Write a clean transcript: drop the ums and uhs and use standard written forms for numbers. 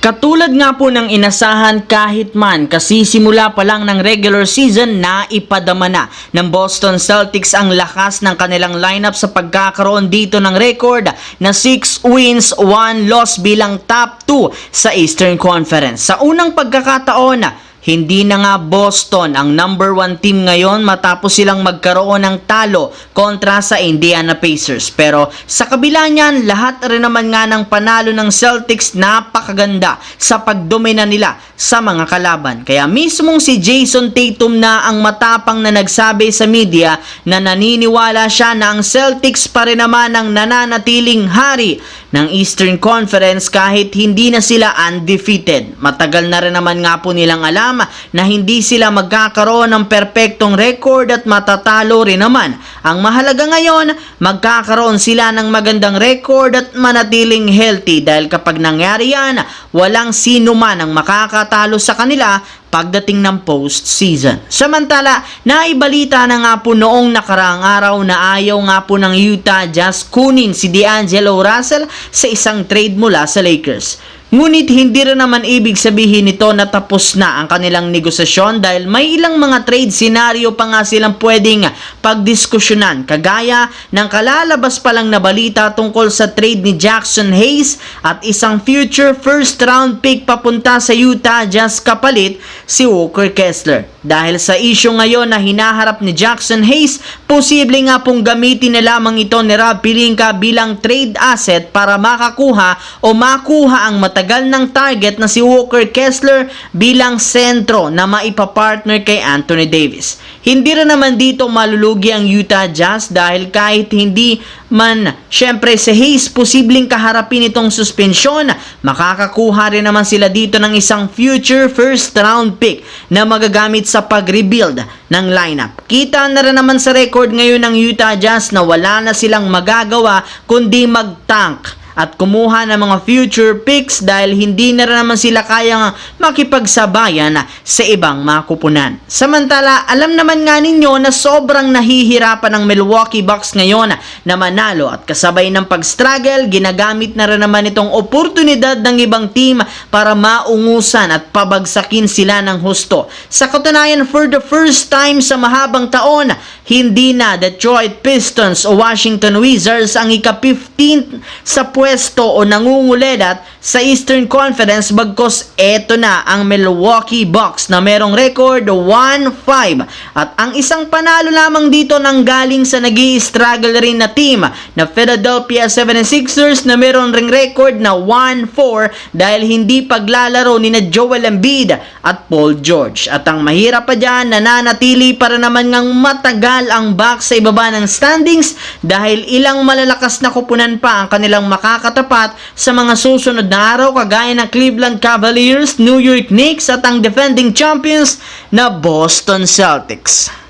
Katulad nga po ng inasahan kahit man kasi simula pa lang ng regular season na ipadama na ng Boston Celtics ang lakas ng kanilang lineup sa pagkakaroon dito ng record na 6 wins, 1 loss bilang top 2 sa Eastern Conference. Sa unang pagkakataon, hindi na nga Boston ang number 1 team ngayon matapos silang magkaroon ng talo kontra sa Indiana Pacers. Pero sa kabila niyan, lahat rin naman nga ng panalo ng Celtics napakaganda sa pagdomina nila sa mga kalaban. Kaya mismong si Jason Tatum na ang matapang na nagsabi sa media na naniniwala siya na ang Celtics pa rin naman ang nananatiling hari ng Eastern Conference kahit hindi na sila undefeated. Matagal na rin naman nga po nilang alam na hindi sila magkakaroon ng perpektong record at matatalo rin naman. Ang mahalaga ngayon, magkakaroon sila ng magandang record at manatiling healthy dahil kapag nangyari yan, walang sino man ang makakatalo sa kanila pagdating ng postseason. Samantala, naibalita na nga po noong nakaraang araw na ayaw nga po ng Utah Jazz kunin si D'Angelo Russell sa isang trade mula sa Lakers. Ngunit hindi rin naman ibig sabihin nito na tapos na ang kanilang negosasyon dahil may ilang mga trade scenario pa nga silang pwedeng pagdiskusyonan kagaya ng kalalabas pa lang na balita tungkol sa trade ni Jackson Hayes at isang future first round pick papunta sa Utah Jazz kapalit si Walker Kessler. Dahil sa issue ngayon na hinaharap ni Jackson Hayes, posible nga pong gamitin na lamang ito ni Rob Pelinka bilang trade asset para makakuha o makuha ang matagal ng target na si Walker Kessler bilang sentro na maipapartner kay Anthony Davis. Hindi rin naman dito malulugi ang Utah Jazz dahil kahit hindi man syempre si Hayes posibleng kaharapin itong suspensyon, makakakuha rin naman sila dito ng isang future first round pick na magagamit sa pag-rebuild ng lineup. Kita na rin naman sa record ngayon ng Utah Jazz na wala na silang magagawa kundi mag-tank at kumuha ng mga future picks dahil hindi na rin naman sila kayang makipagsabayan sa ibang makupunan. Samantala, alam naman nga ninyo na sobrang nahihirapan ng Milwaukee Bucks ngayon na manalo at kasabay ng pag-struggle, ginagamit na rin naman itong oportunidad ng ibang team para maungusan at pabagsakin sila ng husto. Sa katunayan, for the first time sa mahabang taon, hindi na Detroit Pistons o Washington Wizards ang ika-15 sa pwesto o nangunguledat sa Eastern Conference bagkos eto na ang Milwaukee Bucks na merong record 1-5 at ang isang panalo lamang dito nang galing sa nag-i-struggle rin na team na Philadelphia 76ers na meron ring record na 1-4 dahil hindi paglalaro ni na Joel Embiid at Paul George. At ang mahirap pa dyan, nananatili para naman ngang matagal ang Bucks sa ibaba ng standings dahil ilang malalakas na kupunan pa ang kanilang makakatapat sa mga susunod na araw kagaya ng Cleveland Cavaliers, New York Knicks at ang defending champions na Boston Celtics.